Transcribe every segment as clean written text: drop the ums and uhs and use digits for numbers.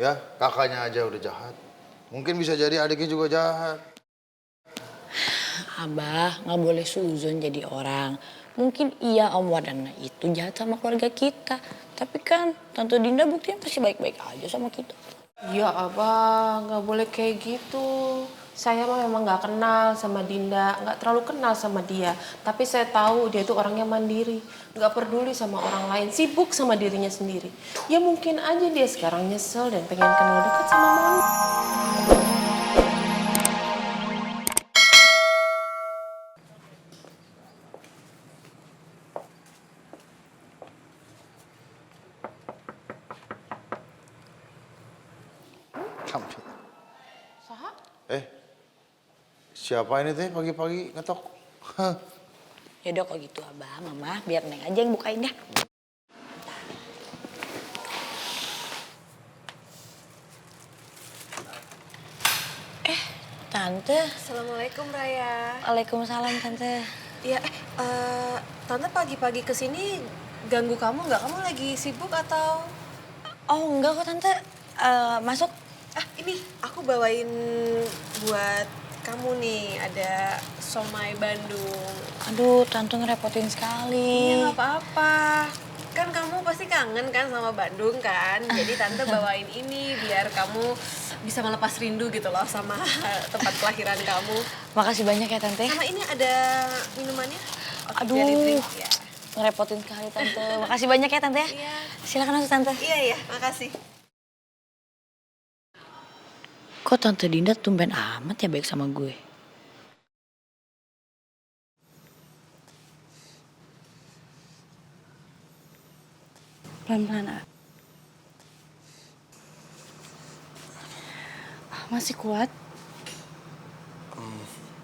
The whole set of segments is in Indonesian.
Ya, kakaknya aja udah jahat. Mungkin bisa jadi adiknya juga jahat. Abah, nggak boleh suzon jadi orang. Mungkin iya Om Wardana itu jahat sama keluarga kita. Tapi kan Tante Dinda buktinya pasti baik-baik aja sama kita. Ya abah, nggak boleh kayak gitu. Saya mah memang nggak kenal sama Dinda, nggak terlalu kenal sama dia. Tapi saya tahu dia itu orangnya mandiri, nggak peduli sama orang lain, sibuk sama dirinya sendiri. Ya mungkin aja dia sekarang nyesel dan pengen kenal dekat sama Mami. Saha? Eh, siapa ini teh pagi-pagi ngetok? Hah. Yaudah kok gitu Abah, Mama biar Neng aja yang bukain ya. Tante. Assalamualaikum Raya. Waalaikumsalam Tante. Ya, Tante pagi-pagi kesini ganggu kamu nggak? Kamu lagi sibuk atau? Oh enggak kok Tante. Masuk. Ini aku bawain buat kamu nih. Ada somai Bandung. Aduh Tante ngerepotin sekali. Iya nggak apa-apa. Kan kamu pasti kangen kan sama Bandung kan? Jadi Tante bawain ini biar kamu bisa melepas rindu gitu loh sama tempat kelahiran kamu. Makasih banyak ya Tante. Sama ini ada minumannya. Oke, Aduh. biar di-drink, ya. Ngerepotin sekali Tante. Makasih banyak ya Tante. Iya. Silakan masuk Tante. Iya, makasih. Kok Tante Dinda tumben amat ya baik sama gue? Pelan-pelan, masih kuat?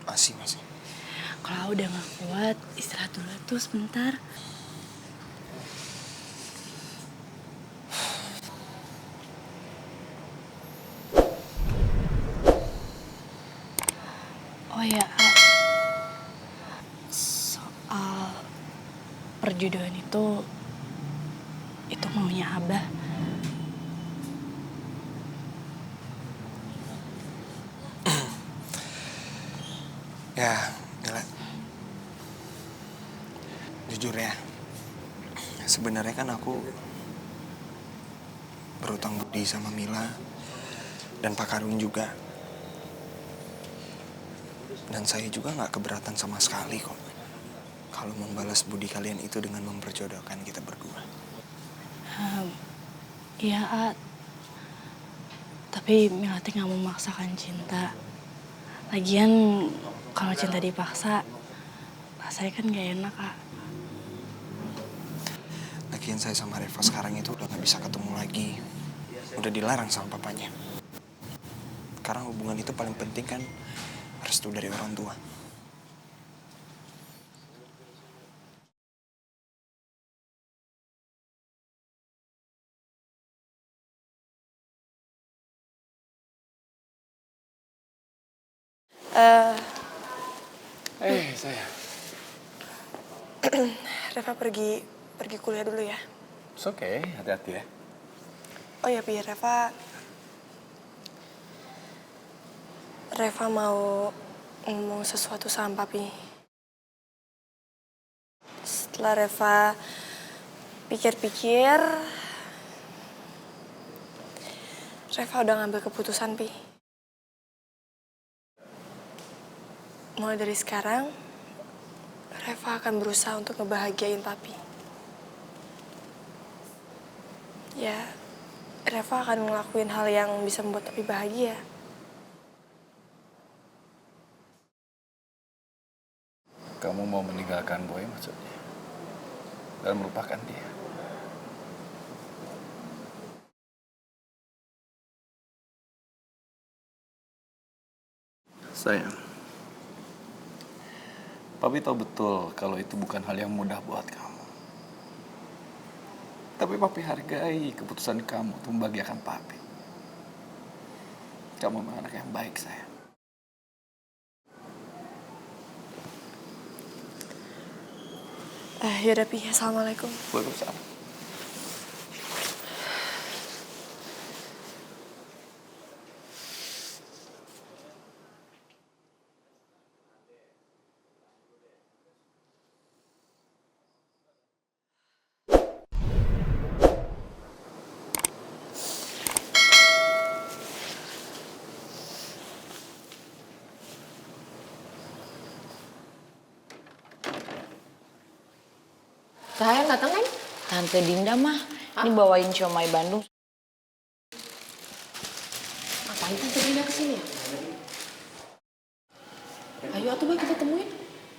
Masih. Kalau udah gak kuat, istirahat dulu tuh sebentar. Oh ya, soal perjodohan itu maunya Abah. Ya, Mila. Jujur ya, sebenarnya kan aku berutang budi sama Mila dan Pak Karun juga. Dan saya juga nggak keberatan sama sekali kok kalau membalas budi kalian itu dengan memperjodohkan kita berdua. Iya, tapi Mila teh gak memaksakan cinta. Lagian kalau cinta dipaksa, rasanya kan gak enak, Kak. Lagian saya sama Reva sekarang itu udah gak bisa ketemu lagi. Udah dilarang sama papanya. Karena hubungan itu paling penting kan restu dari orang tua. Sayang. Reva pergi kuliah dulu ya. It's okay, hati-hati ya. Oh ya, Pi, Reva mau ngomong sesuatu sama Papi. Setelah Reva pikir-pikir, Reva udah ngambil keputusan, Pi. Mulai dari sekarang, Reva akan berusaha untuk ngebahagiain Papi. Ya, Reva akan ngelakuin hal yang bisa membuat Papi bahagia. Kamu mau meninggalkan Boy maksudnya? Dan melupakan dia? Sayang, Papi tahu betul kalau itu bukan hal yang mudah buat kamu. Tapi Papi hargai keputusan kamu untuk membahagiakan Papi. Kamu memang anak yang baik, sayang. Yaudah, Pi. Assalamualaikum. Waalaikumsalam. Saya datang kan? Tante Dinda mah, ini bawain siomay Bandung. Ngapain Tante Dinda kesini ya? Ayo atuh Bay kita temuin.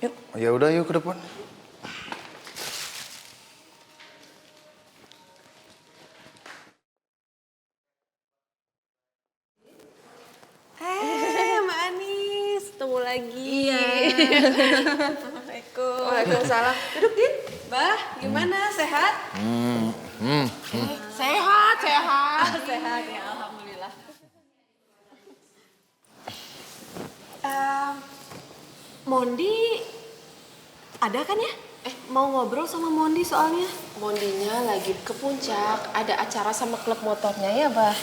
Yuk. Ya udah yuk ke depan. Mbak Anis, ketemu lagi. Iya. Assalamualaikum. Waalaikumsalam. Duduk Din. Mbah, gimana? Sehat? Sehat, sehat. Sehat ya, alhamdulillah. Mondi ada kan ya? Mau ngobrol sama Mondi soalnya. Mondinya lagi ke puncak, ada acara sama klub motornya ya, Bah.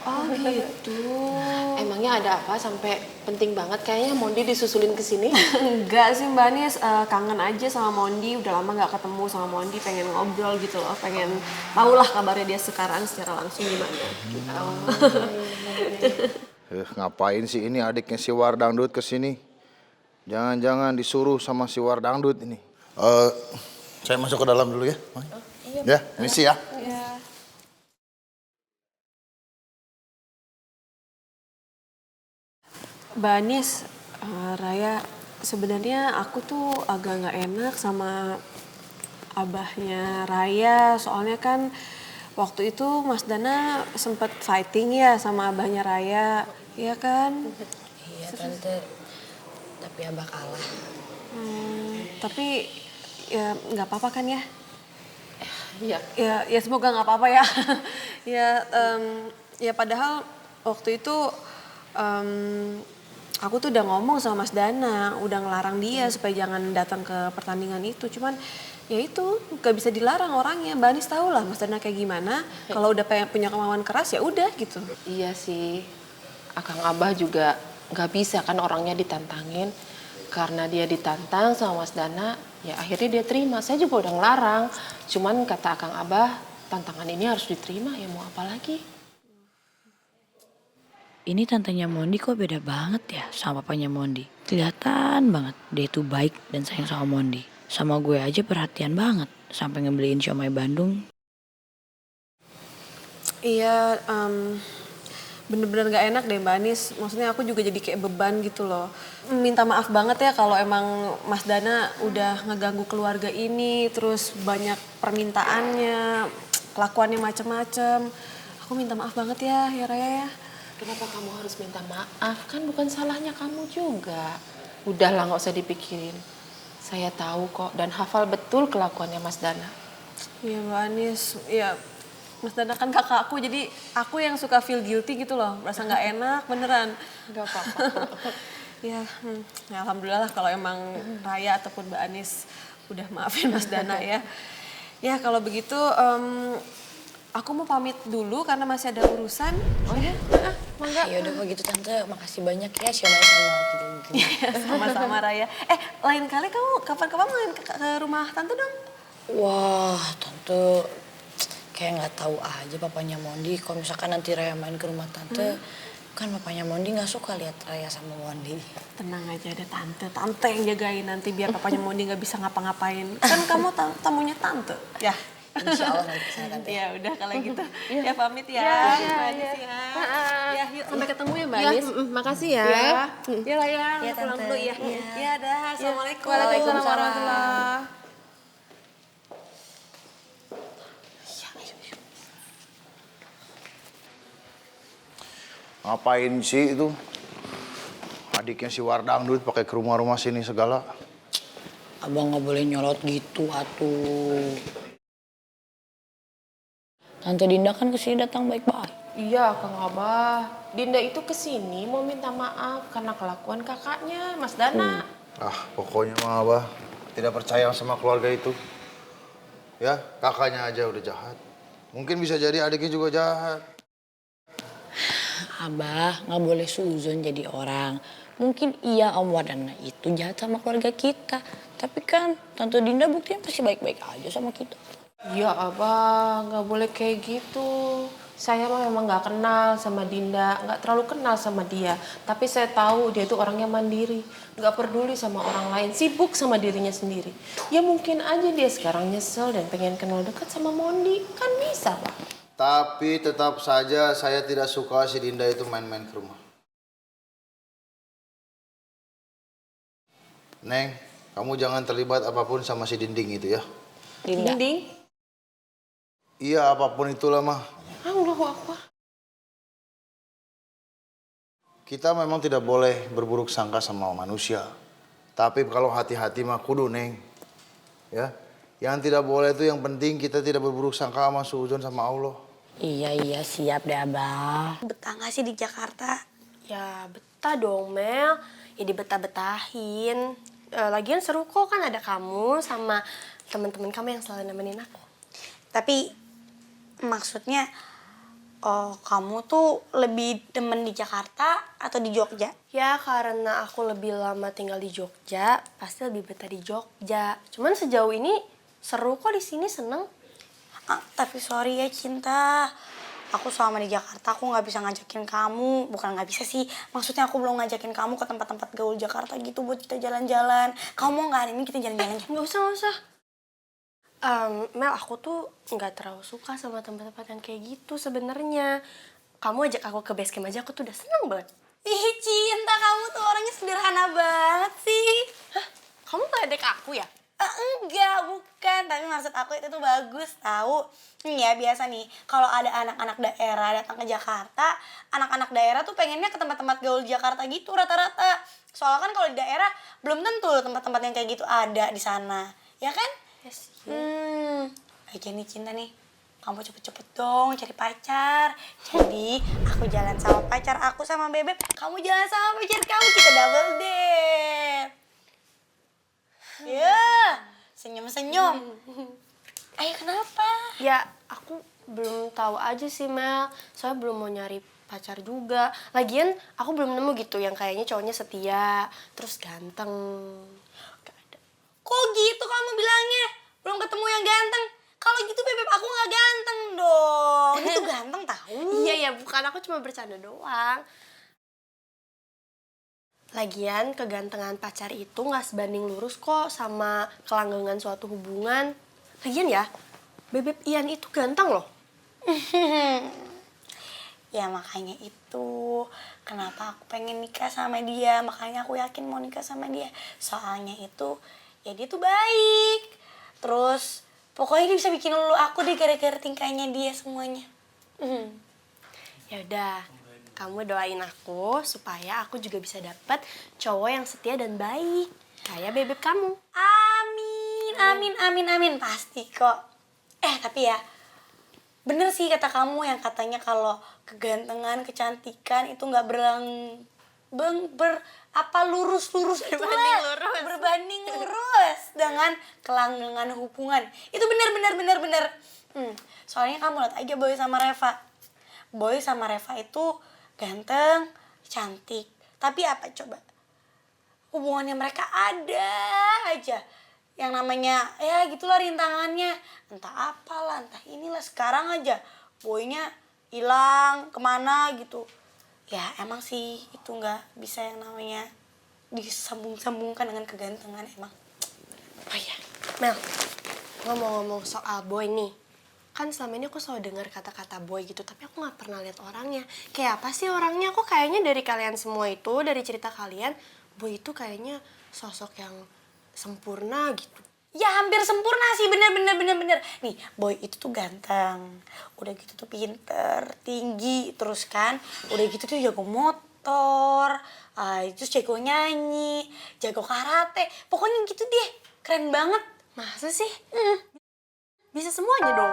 Oh gitu. Emangnya ada apa sampai penting banget kayaknya Mondi disusulin ke sini? Enggak sih Mbak Nis, kangen aja sama Mondi. Udah lama nggak ketemu sama Mondi, pengen ngobrol gitu loh. Pengen tahu lah kabarnya dia sekarang secara langsung gimana. Ngapain sih ini adiknya si Wardangdut kesini? Jangan-jangan disuruh sama si Wardangdut ini. Saya masuk ke dalam dulu ya. Ya, misi ya. Mbak Nis, Raya, sebenarnya aku tuh agak nggak enak sama abahnya Raya. Soalnya kan waktu itu Mas Dana sempet fighting ya sama abahnya Raya, iya kan? Iya tante, tapi abah kalah. Tapi ya nggak apa-apa kan ya? Iya. Ya semoga nggak apa-apa ya. Ya padahal waktu itu aku tuh udah ngomong sama Mas Dana, udah ngelarang dia supaya jangan datang ke pertandingan itu. Cuman ya itu gak bisa dilarang orangnya. Mbak Anis tahu lah Mas Dana kayak gimana. Kalau udah punya kemauan keras ya udah gitu. Iya sih, Akang Abah juga nggak bisa kan orangnya ditantangin. Karena dia ditantang sama Mas Dana, ya akhirnya dia terima. Saya juga udah ngelarang. Cuman kata Akang Abah, tantangan ini harus diterima, ya mau apa lagi? Ini tantenya Mondi kok beda banget ya sama papanya Mondi. Kelihatan banget dia itu baik dan sayang sama Mondi. Sama gue aja perhatian banget sampai ngebeliin siomay Bandung. Iya, bener-bener gak enak deh Mbak Anis. Maksudnya aku juga jadi kayak beban gitu loh. Minta maaf banget ya kalau emang Mas Dana udah ngeganggu keluarga ini. Terus banyak permintaannya, kelakuannya macem-macem. Aku minta maaf banget ya Raya ya. Kenapa kamu harus minta maaf? Kan bukan salahnya kamu juga. Udahlah nggak usah dipikirin. Saya tahu kok dan hafal betul kelakuannya Mas Dana. Iya Mbak Anis, ya Mas Dana kan kakakku jadi aku yang suka feel guilty gitu loh. Merasa gak enak beneran. Gak apa-apa. Ya alhamdulillah lah kalau emang Raya ataupun Mbak Anis udah maafin Mas Dana ya. Ya kalau begitu aku mau pamit dulu karena masih ada urusan. Oh ya? Mangga. Ya udah kalau gitu tante, makasih banyak ya siomay sama aku. Sama-sama Raya. Lain kali kamu kapan-kapan main ke rumah tante dong? Wah tante, kayak nggak tahu aja papanya Mondi. Kalau misalkan nanti Raya main ke rumah tante, kan papanya Mondi nggak suka lihat Raya sama Mondi. Tenang aja ada tante yang jagain nanti biar papanya Mondi nggak bisa ngapa-ngapain. Kan kamu tamunya tante, ya. Insya Allah nanti saya tante. Ya udah kalau gitu. Ya pamit ya. Mbak Anis ya. Ya yuk sampai ketemu ya Mbak Anis. Makasih ya. Ya lah ya, Ya, pulang Tante. dulu ya. Ya dah, assalamualaikum. Waalaikumsalam warahmatullahi. Ngapain sih itu? Adiknya si Wardangdut pakai ke rumah-rumah sini segala. Abang nggak boleh nyolot gitu atuh. Tante Dinda kan kesini datang baik-baik. Iya, Kang Abah. Dinda itu kesini mau minta maaf karena kelakuan kakaknya, Mas Dana. Pokoknya mah Abah tidak percaya sama keluarga itu. Ya, kakaknya aja udah jahat. Mungkin bisa jadi adiknya juga jahat. Abah nggak boleh suzon jadi orang. Mungkin iya Om Wardana itu jahat sama keluarga kita. Tapi kan Tante Dinda buktinya pasti baik-baik aja sama kita. Iya, Abah. Nggak boleh kayak gitu. Saya mah memang nggak kenal sama Dinda, nggak terlalu kenal sama dia. Tapi saya tahu dia itu orangnya mandiri, nggak peduli sama orang lain, sibuk sama dirinya sendiri. Ya mungkin aja dia sekarang nyesel dan pengen kenal dekat sama Mondi, kan bisa Pak. Tapi tetap saja saya tidak suka si Dinda itu main-main ke rumah. Neng, kamu jangan terlibat apapun sama si Dinding itu ya. Dinding? Iya, apapun itulah mah. Allahu Akbar. Kita memang tidak boleh berburuk sangka sama manusia. Tapi kalau hati-hati mah kudu, Neng. Ya. Yang tidak boleh itu yang penting kita tidak berburuk sangka sama suudzon sama Allah. Iya siap deh abah. Betah gak sih di Jakarta? Ya betah dong Mel, ya dibetah-betahin. Lagian seru kok, kan ada kamu sama teman-teman kamu yang selalu nemenin aku. Tapi maksudnya, oh kamu tuh lebih demen di Jakarta atau di Jogja? Ya karena aku lebih lama tinggal di Jogja, pasti lebih betah di Jogja. Cuman sejauh ini seru kok di sini, seneng. Tapi sorry ya Cinta, aku selama di Jakarta aku nggak bisa ngajakin kamu. Bukan nggak bisa sih, maksudnya aku belum ngajakin kamu ke tempat-tempat gaul Jakarta gitu buat kita jalan-jalan. Kamu mau nggak hari ini kita jalan-jalan? Nggak usah. Mel, aku tuh nggak terlalu suka sama tempat-tempat yang kayak gitu sebenarnya. Kamu ajak aku ke base camp aja, aku tuh udah seneng banget. Ih Cinta, kamu tuh orangnya sederhana banget sih. Hah? Kamu nggak adek aku ya? Enggak, bukan. Tapi maksud aku itu tuh bagus tahu. Ya biasa nih, kalau ada anak-anak daerah datang ke Jakarta, anak-anak daerah tuh pengennya ke tempat-tempat gaul Jakarta gitu rata-rata. Soalnya kan kalau di daerah belum tentu tempat-tempat yang kayak gitu ada di sana, ya kan? Yes. Aja nih Cinta nih, kamu cepet-cepet dong cari pacar. Jadi aku jalan sama pacar aku sama Bebek, kamu jalan sama pacar kamu, kita double date. Ya, senyum-senyum. Ayo kenapa? Ya, aku belum tahu aja sih Mel. Soalnya belum mau nyari pacar juga. Lagian aku belum nemu gitu yang kayaknya cowoknya setia, terus ganteng. Gak ada. Kok gitu kamu bilangnya? Belum ketemu yang ganteng? Kalau gitu Bebek aku nggak ganteng dong. Itu ganteng tahu. Iya, bukan, aku cuma bercanda doang. Lagian kegantengan pacar itu nggak sebanding lurus kok sama kelanggengan suatu hubungan. Lagian ya, Bebek Ian itu ganteng loh. Ya makanya itu kenapa aku pengen nikah sama dia. Makanya aku yakin mau nikah sama dia. Soalnya itu ya dia tuh baik. Terus pokoknya dia bisa bikin lulu aku deh gara-gara tingkahnya dia semuanya. Ya udah, kamu doain aku supaya aku juga bisa dapet cowok yang setia dan baik kayak Bebek kamu. Amin. Pasti kok. Tapi ya, bener sih kata kamu yang katanya kalau kegantengan, kecantikan itu nggak lurus berbanding lurus dengan kelanggengan hubungan. Itu bener. Soalnya kamu lihat aja Boy sama Reva. Boy sama Reva itu ganteng, cantik. Tapi apa coba? Hubungannya mereka ada aja yang namanya ya gitulah rintangannya, entah apalah, entah inilah. Sekarang aja Boynya hilang kemana gitu. Ya emang sih itu nggak bisa yang namanya disambung-sambungkan dengan kegantengan emang. Oh iya, Mel, ngomong-ngomong soal Boy nih. Kan selama ini aku selalu dengar kata-kata Boy gitu, tapi aku nggak pernah lihat orangnya. Kayak apa sih orangnya? Kok kayaknya dari kalian semua itu, dari cerita kalian, Boy itu kayaknya sosok yang sempurna gitu. Ya hampir sempurna sih, bener. Nih, Boy itu tuh ganteng. Udah gitu tuh pinter, tinggi, terus kan. Udah gitu tuh jago motor, terus jago nyanyi, jago karate. Pokoknya gitu deh, keren banget. Masa sih? Bisa semuanya dong.